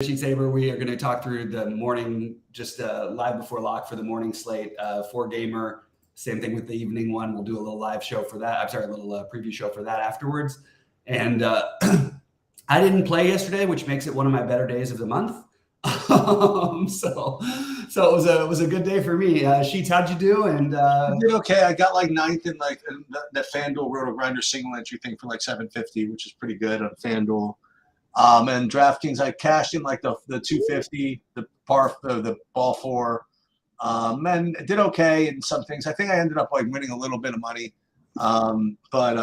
Sheet Saber. We are going to talk through the morning, just live before lock for the morning slate, 4-gamer. Same thing with the evening one. We'll do a little live show for that. I'm sorry, a little preview show for that afterwards. And I didn't play yesterday, which makes it one of my better days of the month. So it was a good day for me. Sheets, how'd you do? And I did okay. I got like ninth in like that FanDuel Roto Grinder single entry thing for like 750, which is pretty good on FanDuel. And DraftKings, I cashed in like the 250, the ball four, and did okay in some things. I think I ended up like winning a little bit of money, but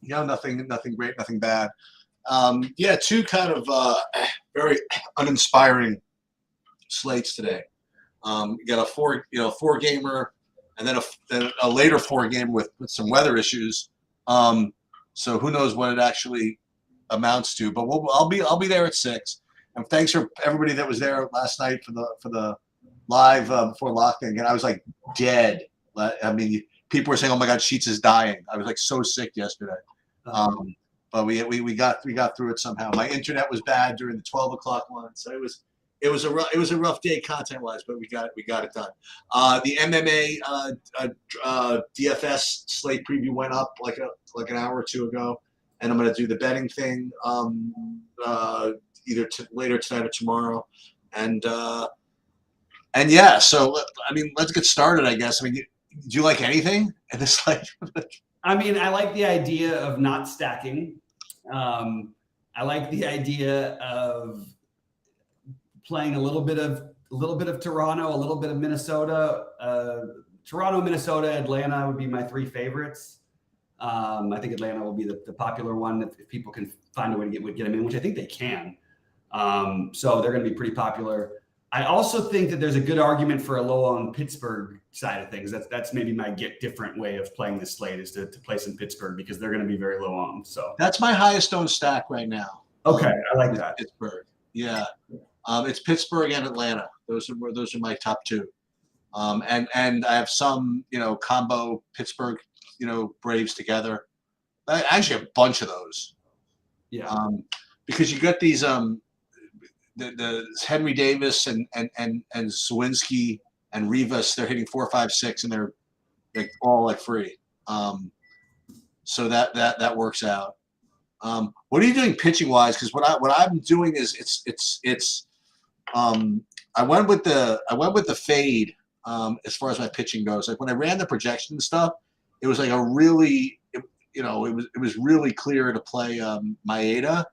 nothing great, nothing bad. Two kind of very uninspiring slates today. You got a four gamer, and then a later 4-gamer with some weather issues. So who knows what it actually amounts to? But I'll be there at 6. And thanks for everybody that was there last night for the live before lockdown. Again, I was like dead. I mean, people were saying, "Oh my God, Sheets is dying." I was like so sick yesterday. But we got through it somehow. My internet was bad during the 12 o'clock one, so it was a rough day content wise, but we got it done. The MMA DFS slate preview went up like an hour or two ago, and I'm going to do the betting thing either later tonight or tomorrow, and yeah. So I mean, let's get started. I guess. I mean, do you like anything in this slate? I mean, I like the idea of not stacking. I like the idea of playing a little bit of Toronto, a little bit of Minnesota. Toronto, Minnesota, Atlanta would be my 3 favorites. I think Atlanta will be the popular one if people can find a way to get them in, which I think they can. So they're going to be pretty popular. I also think that there's a good argument for a low on Pittsburgh side of things. That's maybe my different way of playing this slate is to play some Pittsburgh because they're going to be very low on. So that's my highest owned stack right now. Okay, I like that. Pittsburgh, yeah. It's Pittsburgh and Atlanta. Those are my top 2. And I have some combo Pittsburgh Braves together. I actually have a bunch of those. Yeah. Because you got these the Henry Davis and Sawinski and Rivas, they're hitting 4, 5, 6, and they're like all like free. So that works out. What are you doing pitching wise? Because what I'm doing is it's I went with the fade as far as my pitching goes. Like when I ran the projection and stuff, it was like it was really clear to play Maeda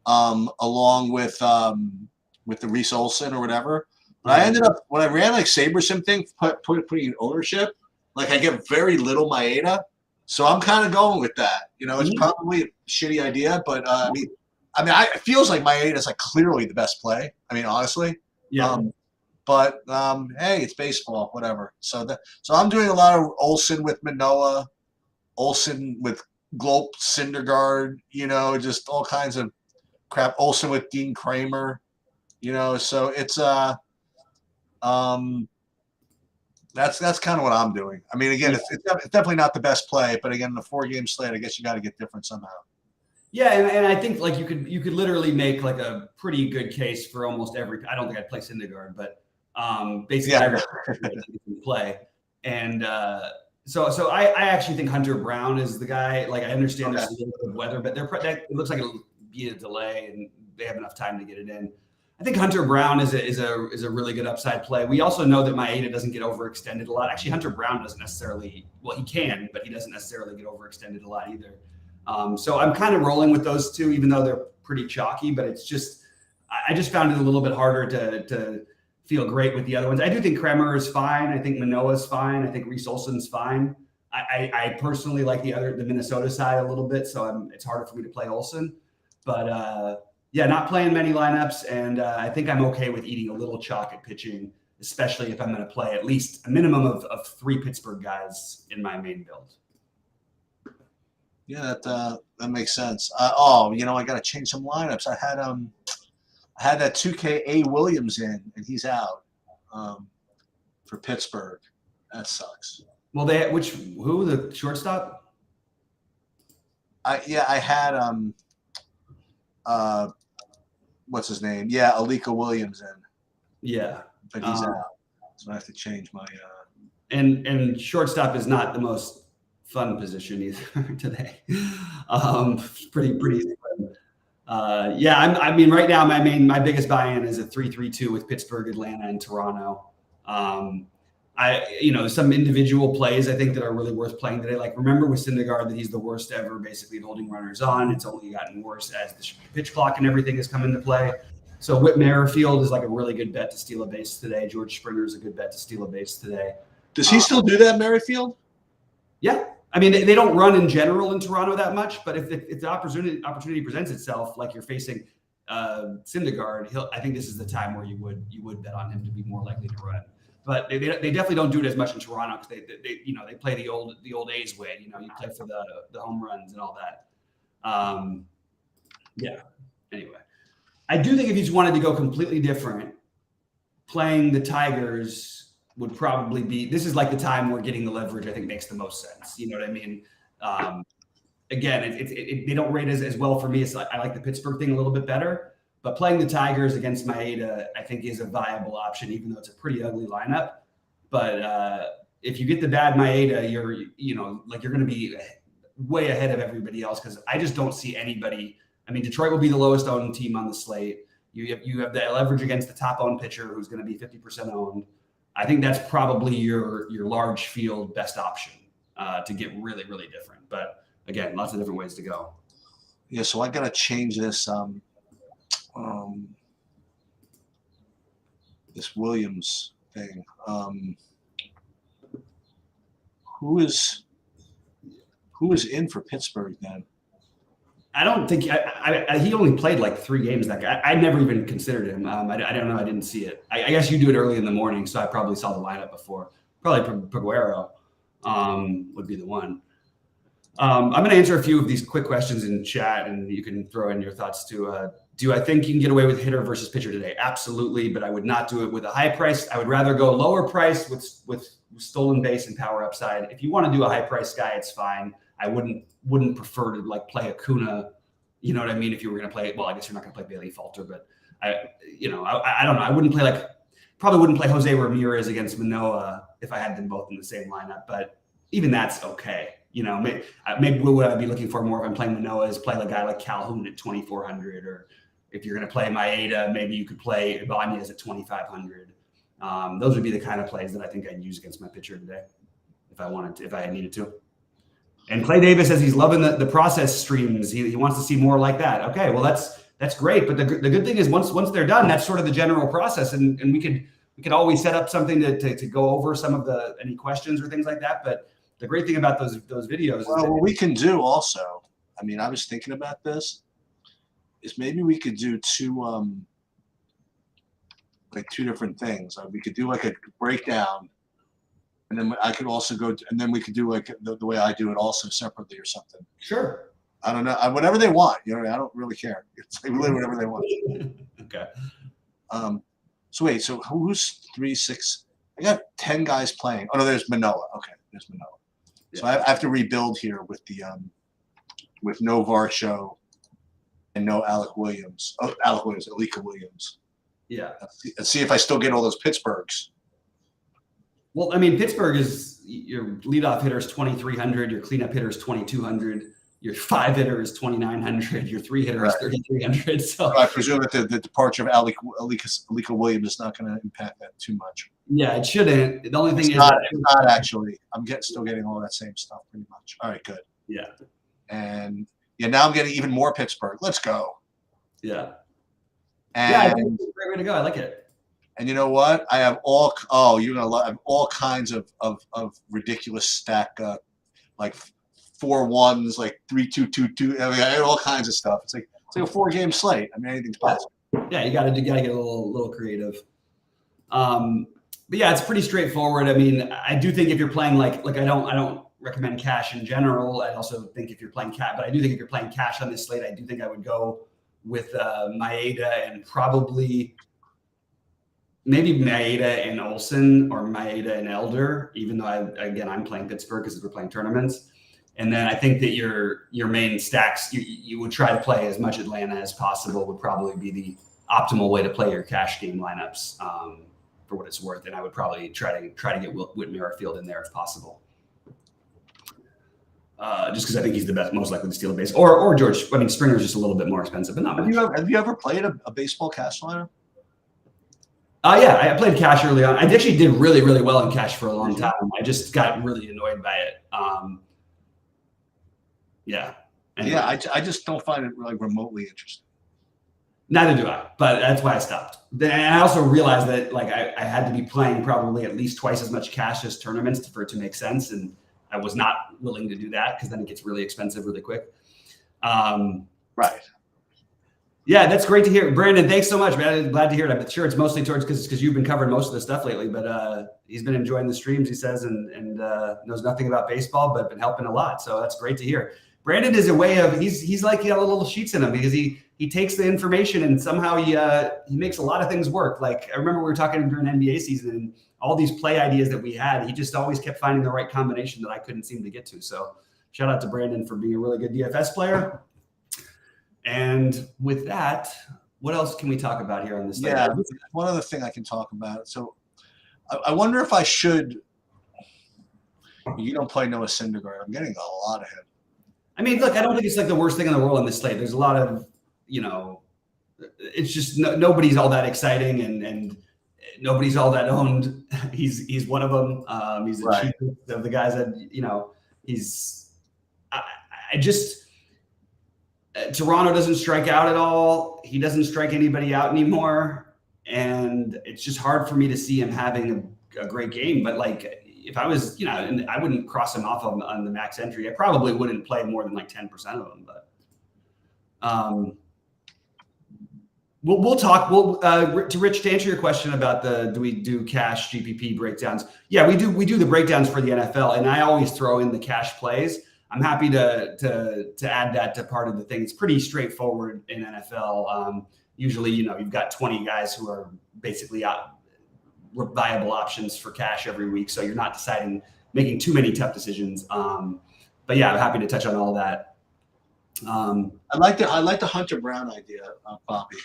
along with the Reese Olson or whatever. But I ended up when I ran like SaberSim thing, putting in ownership, like I get very little Maeda. So I'm kind of going with that. It's probably a shitty idea, but I mean, it feels like Maeda is like clearly the best play. I mean, honestly. Yeah. But hey, it's baseball, whatever. So I'm doing a lot of Olsen with Manoah, Olsen with Glope, Syndergaard, just all kinds of crap. Olsen with Dean Kramer, So it's that's kind of what I'm doing. I mean, again, it's definitely not the best play, but again, in the 4-game slate, I guess you got to get different somehow. Yeah, and I think like you could literally make like a pretty good case for almost every. I don't think I'd play Syndergaard, but basically every you can play. And so I actually think Hunter Brown is the guy. Like I understand there's a little bit of weather, but it looks like it'll be a delay, and they have enough time to get it in. I think Hunter Brown is a really good upside play. We also know that Maeda doesn't get overextended a lot. Actually, Hunter Brown doesn't necessarily. Well, he can, but he doesn't necessarily get overextended a lot either. So I'm kind of rolling with those 2, even though they're pretty chalky. But it's just I just found it a little bit harder to feel great with the other ones. I do think Kremer is fine. I think Manoah's fine. I think Reese Olson's fine. I personally like the Minnesota side a little bit, so it's harder for me to play Olson. But not playing many lineups, and I think I'm okay with eating a little chalk at pitching, especially if I'm going to play at least a minimum of 3 Pittsburgh guys in my main build. Yeah, that makes sense. I got to change some lineups. I had that 2K A Williams in, and he's out for Pittsburgh. That sucks. Well, who the shortstop? I had what's his name? Yeah, Alika Williams in, Yeah, but he's out. So I have to change my. And shortstop is not the most fun position either today. Pretty. Yeah, I mean, right now my biggest buy-in is a 3-3-2 with Pittsburgh, Atlanta, and Toronto. Some individual plays I think that are really worth playing today. Like remember with Syndergaard that he's the worst ever, basically holding runners on. It's only gotten worse as the pitch clock and everything has come into play. So Whit Merrifield is like a really good bet to steal a base today. George Springer is a good bet to steal a base today. Does he still do that, Merrifield? Yeah. I mean, they don't run in general in Toronto that much, but if the opportunity presents itself, like you're facing Syndergaard, I think this is the time where you would bet on him to be more likely to run. But they definitely don't do it as much in Toronto because they play the old A's way. You play for the home runs and all that. Yeah. Anyway, I do think if you just wanted to go completely different, playing the Tigers would probably be, this is like the time where getting the leverage, I think, makes the most sense. You know what I mean? Again, they don't rate as well for me. I like the Pittsburgh thing a little bit better, but playing the Tigers against Maeda, I think is a viable option, even though it's a pretty ugly lineup. But if you get the bad Maeda, you're going to be way ahead of everybody else. Cause I just don't see anybody. I mean, Detroit will be the lowest owned team on the slate. You have the leverage against the top owned pitcher who's going to be 50% owned. I think that's probably your large field best option to get really, really different. But again, lots of different ways to go. Yeah, so I got to change this this Williams thing. Who is in for Pittsburgh then? I don't think he only played like 3 games. That guy, I never even considered him. I don't know. I didn't see it. I guess you do it early in the morning, so I probably saw the lineup before. Probably Peguero would be the one. I'm going to answer a few of these quick questions in chat, and you can throw in your thoughts too. Do I think you can get away with hitter versus pitcher today? Absolutely, but I would not do it with a high price. I would rather go lower price with stolen base and power upside. If you want to do a high price guy, it's fine. I wouldn't prefer to like play Acuna, you know what I mean? If you were going to play, well, I guess you're not going to play Bailey Falter, but I don't know. I probably wouldn't play Jose Ramirez against Manoah if I had them both in the same lineup, but even that's okay. Maybe what I'd be looking for more if I'm playing Manoah is play a guy like Calhoun at 2,400, or if you're going to play Maeda, maybe you could play Ibanez at 2,500. Those would be the kind of plays that I think I'd use against my pitcher today if I needed to. And Clay Davis says he's loving the process streams. He wants to see more like that. Okay, well that's great. But the good thing is once they're done, that's sort of the general process, and we could always set up something to go over some of any questions or things like that. But the great thing about those videos. Well, what we can do also, I mean, I was thinking about this, is maybe we could do two different things. We could do like a breakdown. And then I could also go, and then we could do like the way I do it also separately or something. Sure. I don't know. Whatever they want. I don't really care. It's like really whatever they want. Okay. So wait, so who's 3, 6? I got 10 guys playing. Oh no, there's Manoah. Okay, there's Manoah. Yeah. So I have to rebuild here with the with no Varsho and no Alika Williams. Alika Williams. Yeah. Let's see if I still get all those Pittsburghs. Well, I mean, Pittsburgh is your leadoff hitter is 2,300, your cleanup hitter is 2,200, your 5 hitter is 2,900, your 3 hitter is 3,300. So I presume that the departure of Alika Williams is not going to impact that too much. Yeah, it shouldn't. The only thing it's not actually. I'm still getting all that same stuff pretty much. All right, good. Yeah. And now I'm getting even more Pittsburgh. Let's go. Yeah. And I think it's a great way to go. I like it. And you know what? I have all kinds of ridiculous stack, like 4 1s, like 3 2 2 2. I mean, I have all kinds of stuff. It's like a 4-game slate. I mean, anything's possible. Yeah, you gotta get a little creative. But yeah, it's pretty straightforward. I mean, I do think if you're playing like I don't recommend cash in general. I also think if you're playing cash, but I do think if you're playing cash on this slate, I do think I would go with Maeda and probably. Maybe Maeda and Olsen or Maeda and Elder, even though I'm playing Pittsburgh because we're playing tournaments. And then I think that your main stacks, you would try to play as much Atlanta as possible would probably be optimal way to play your cash game lineups for what it's worth. And I would probably try to get Whit Merrifield in there if possible. Just because I think he's the best, most likely to steal a base. Or George. I mean, Springer's just a little bit more expensive, but not much. Have you ever played a baseball cash lineup? Yeah, I played cash early on. I actually did really, really well in cash for a long time. I just got really annoyed by it. Yeah. Anyway. Yeah, I just don't find it like remotely interesting. Neither do I, but that's why I stopped. And I also realized that like I had to be playing probably at least twice as much cash as tournaments for it to make sense, and I was not willing to do that because then it gets really expensive really quick. Right. Yeah, that's great to hear. Brandon, thanks so much, man. I'm glad to hear it. I'm sure it's mostly towards because you've been covering most of this stuff lately, but he's been enjoying the streams, he says, and knows nothing about baseball, but been helping a lot. So that's great to hear. Brandon is a way of he's like he got little sheets in him because he takes the information and somehow he makes a lot of things work. Like I remember we were talking during NBA season and all these play ideas that we had, he just always kept finding the right combination that I couldn't seem to get to. So shout out to Brandon for being a really good DFS player. And with that, what else can we talk about here on this? Yeah, one other thing I can talk about. So I wonder if I should. You don't play Noah Syndergaard. I'm getting a lot of him. I mean, look, I don't think it's like the worst thing in the world on this slate. There's a lot of, it's just nobody's all that exciting and nobody's all that owned. He's one of them. He's the cheapest of the guys that, Toronto doesn't strike out at all. He doesn't strike anybody out anymore. And it's just hard for me to see him having a great game. But like, if I was, and I wouldn't cross him off on the max entry. I probably wouldn't play more than like 10% of them. But we'll talk. To Rich, to answer your question about do we do cash GPP breakdowns? Yeah, we do. We do the breakdowns for the NFL, and I always throw in the cash plays. I'm happy to add that to part of the thing. It's pretty straightforward in NFL. Usually, you've got 20 guys who are basically viable options for cash every week, so you're not making too many tough decisions. But yeah, I'm happy to touch on all that. I like the Hunter Brown idea, Bobby.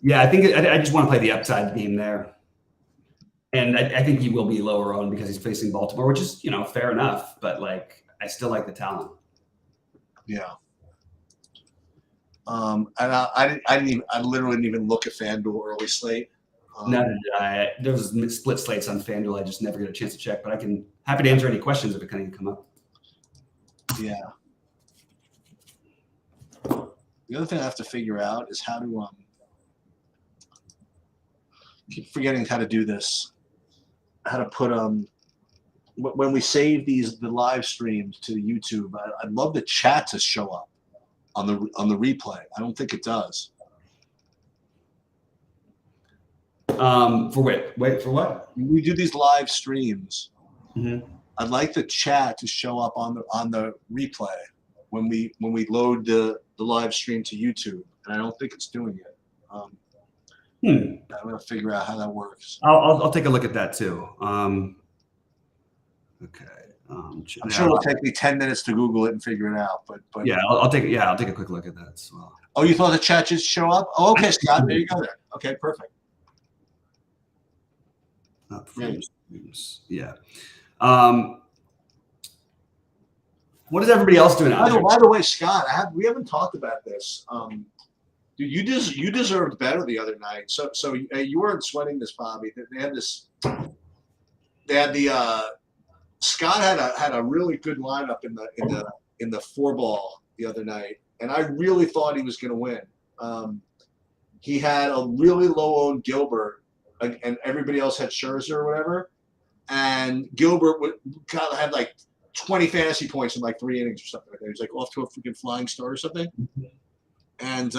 Yeah, I just want to play the upside game there. And I think he will be lower owned because he's facing Baltimore, which is, fair enough. But like, I still like the talent. Yeah. And I literally didn't even look at FanDuel early slate. No, there was split slates on FanDuel. I just never get a chance to check, but happy to answer any questions if it kind of come up. Yeah. The other thing I have to figure out is how to keep forgetting how to do this. How to put when we save the live streams to YouTube, I'd love the chat to show up on the replay. I don't think it does. For wait for what? When we do these live streams, mm-hmm. I'd like the chat to show up on the replay when we load the live stream to YouTube, and I don't think it's doing it. I'm gonna figure out how that works. I'll take a look at that too. Okay. I'm sure it'll take me 10 minutes to Google it and figure it out. But yeah, I'll take a quick look at that as well. Oh, you thought the chat just show up? Oh, okay, Scott. There you go. There. Okay, perfect. Yeah. What is everybody else doing out there? By the way, Scott, we haven't talked about this. Dude, you deserved better the other night. So you weren't sweating this, Bobby. They had the Scott had a really good lineup in the 4-ball the other night, and I really thought he was going to win. He had a really low owned Gilbert, and everybody else had Scherzer or whatever, and Gilbert had like 20 fantasy points in like 3 innings or something like that. He was like off to a freaking flying start or something, and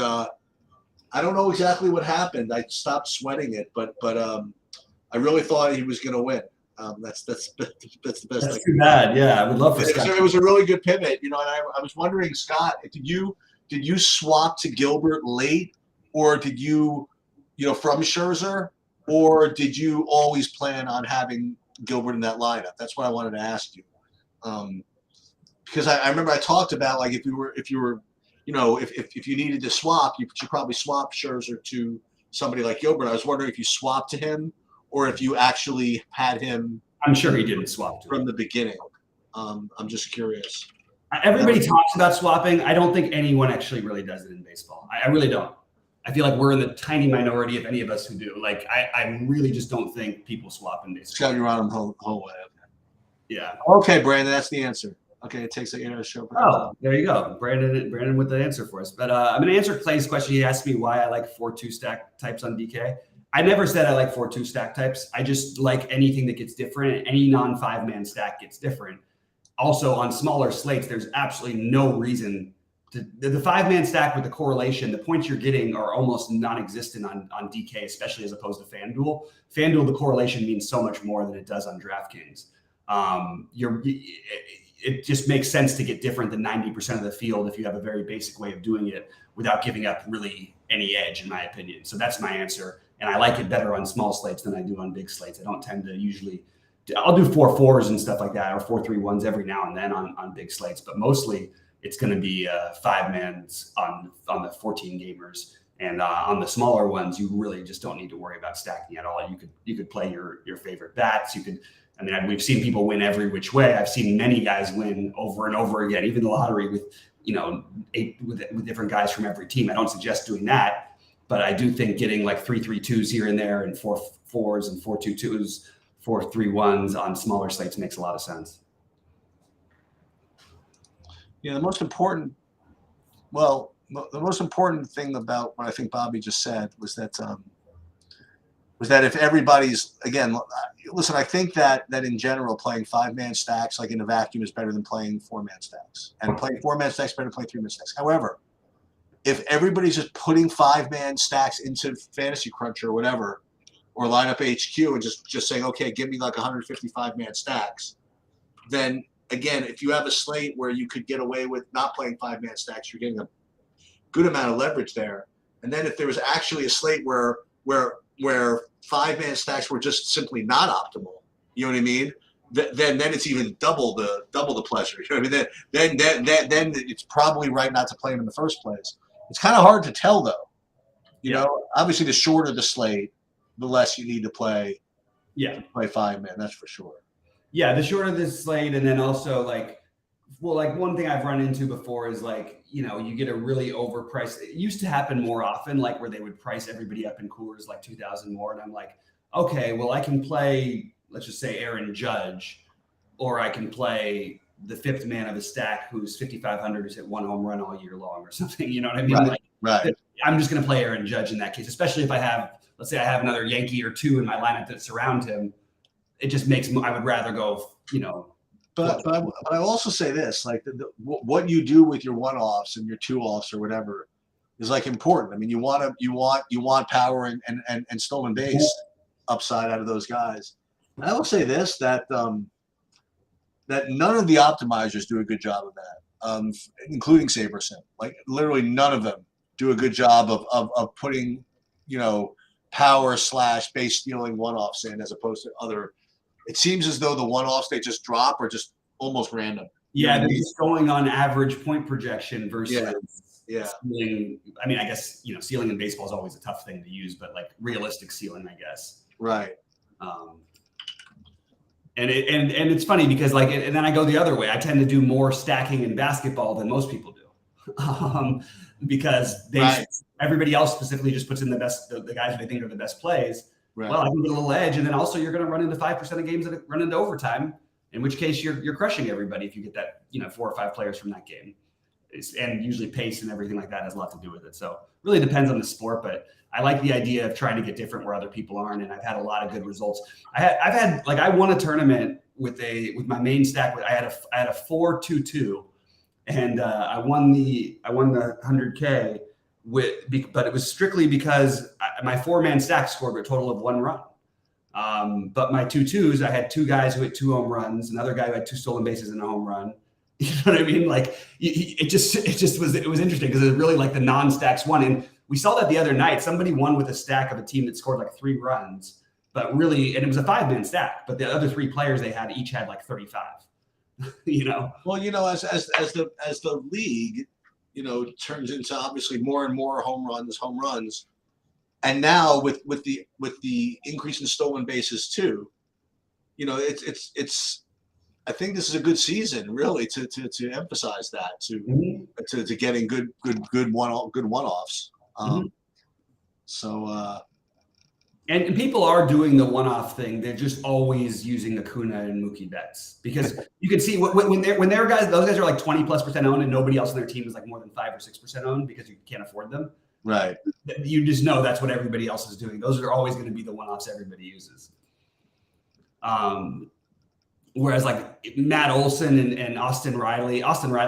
I don't know exactly what happened. I stopped sweating it, but I really thought he was going to win. That's the best. That's too bad. Yeah, I would love for Scott. It was a really good pivot, and I was wondering, Scott, did you swap to Gilbert late, or did you from Scherzer, or did you always plan on having Gilbert in that lineup? That's what I wanted to ask you, because I remember I talked about like if you were if you needed to swap, you should probably swap Scherzer to somebody like Gilbert. I was wondering if you swapped to him or if you actually had him. I'm sure he didn't swap to from the beginning. I'm just curious. Everybody talks about swapping. I don't think anyone actually really does it in baseball. I really don't. I feel like we're in the tiny minority of any of us who do. Like, I really just don't think people swap in baseball. Scott, you're on the whole way. Yeah. Okay, Brandon, that's the answer. Okay, it takes a show. Oh, there you go. Brandon with the answer for us. But I'm going to answer Clay's question. He asked me why I like 4-2 stack types on DK. I never said I like 4-2 stack types. I just like anything that gets different. Any non-5-man stack gets different. Also, on smaller slates, there's absolutely no reason to the 5-man stack with the correlation. The points you're getting are almost non-existent on DK, especially as opposed to FanDuel. FanDuel, the correlation means so much more than it does on DraftKings. It just makes sense to get different than 90% of the field if you have a very basic way of doing it without giving up really any edge, in my opinion. So that's my answer. And I like it better on small slates than I do on big slates. I don't tend to usually – I'll do 4-4s and stuff like that, or 4-3-1s every now and then on big slates. But mostly it's going to be 5-mans on the 14 gamers. And on the smaller ones, you really just don't need to worry about stacking at all. You could play your favorite bats. We've seen people win every which way. I've seen many guys win over and over again, even the lottery with different guys from every team. I don't suggest doing that, but I do think getting like 3-3-2s here and there and 4-4s and 4-2-2s, 4-3-1s on smaller slates makes a lot of sense. Yeah, the most important thing about what I think Bobby just said was that if everybody's, again, listen, I think that in general, playing 5-man stacks like in a vacuum is better than playing 4-man stacks, and playing 4-man stacks better than playing 3-man stacks. However, if everybody's just putting 5-man stacks into Fantasy Cruncher or whatever, or Lineup HQ and just saying, okay, give me like 155-man stacks, then again, if you have a slate where you could get away with not playing 5-man stacks, you're getting a good amount of leverage there. And then if there was actually a slate where 5-man stacks were just simply not optimal, you know what I mean? Then it's even double the pleasure. You know what I mean? Then it's probably right not to play them in the first place. It's kind of hard to tell though. You know, obviously the shorter the slate, the less you need to play. Yeah, play 5-man. That's for sure. Yeah, the shorter the slate, and then also one thing I've run into before is you get a really overpriced. It used to happen more often, like where they would price everybody up in coolers like 2,000 more, and I'm like, okay, well I can play, let's just say Aaron Judge, or I can play the 5th man of a stack who's 5,500 who's hit 1 home run all year long or something. You know what I mean? Right. I'm just going to play Aaron Judge in that case, especially if let's say I have another Yankee or 2 in my lineup that surround him. It just makes I would rather go, But I will also say this, like what you do with your 1-offs and your 2-offs or whatever is like important. I mean, you want power and stolen base upside out of those guys. And I will say this, that that none of the optimizers do a good job of that, including SaberSim. Like literally none of them do a good job of putting, power / base stealing 1-offs in as opposed to other. It seems as though the 1-offs they just drop are just almost random. Yeah, they're just going on average point projection versus ceiling. I mean, I guess ceiling in baseball is always a tough thing to use, but like realistic ceiling, I guess. Right. And it's funny because and then I go the other way. I tend to do more stacking in basketball than most people do, because everybody else specifically just puts in the best, the guys they think are the best plays. Right. Well, I can get a little edge, and then also you're going to run into 5% of games that run into overtime. In which case you're crushing everybody if you get that 4 or 5 players from that game. And usually pace and everything like that has a lot to do with it. So really depends on the sport, but I like the idea of trying to get different where other people aren't, and I've had a lot of good results. I won a tournament with my main stack. I had a 4-2-2, and I won the 100K. But it was strictly because my 4-man stack scored a total of 1 run. But my 2-2s, I had 2 guys who hit 2 home runs, another guy who had 2 stolen bases and a home run. You know what I mean? Like it was interesting because it was really like the non-stacks won. And we saw that the other night. Somebody won with a stack of a team that scored like 3 runs, but really, and it was a 5-man stack. But the other 3 players they had each had like 35. Well, as the league turns into obviously more and more home runs. And now with the increase in stolen bases too, it's I think this is a good season really to emphasize that to getting good one-offs. And people are doing the one-off thing. They're just always using Acuna and Mookie Betts because you can see when they're guys, those guys are like 20+% owned, and nobody else on their team is like more than 5 or 6% owned because you can't afford them. Right. You just know that's what everybody else is doing. Those are always going to be the one-offs everybody uses. Whereas like Matt Olson and Austin Riley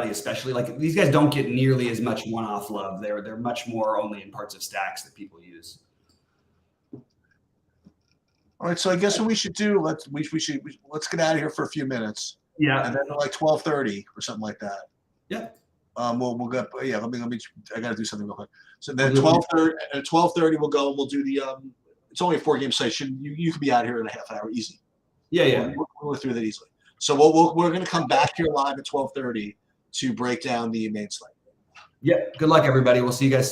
especially, like these guys don't get nearly as much one-off love. They're much more only in parts of stacks that people use. All right, so I guess what we should do, let's get out of here for a few minutes. Yeah. And then like 12:30 or something like that. Yeah. We'll go. Yeah. Let me. I got to do something real quick. So then 12:30. At 12:30, we'll go and we'll do the. It's only a 4-game session. You can be out here in a half an hour, easy. Yeah. We'll go through that easily. So we're going to come back here live at 12:30 to break down the main slate. Yeah. Good luck, everybody. We'll see you guys soon.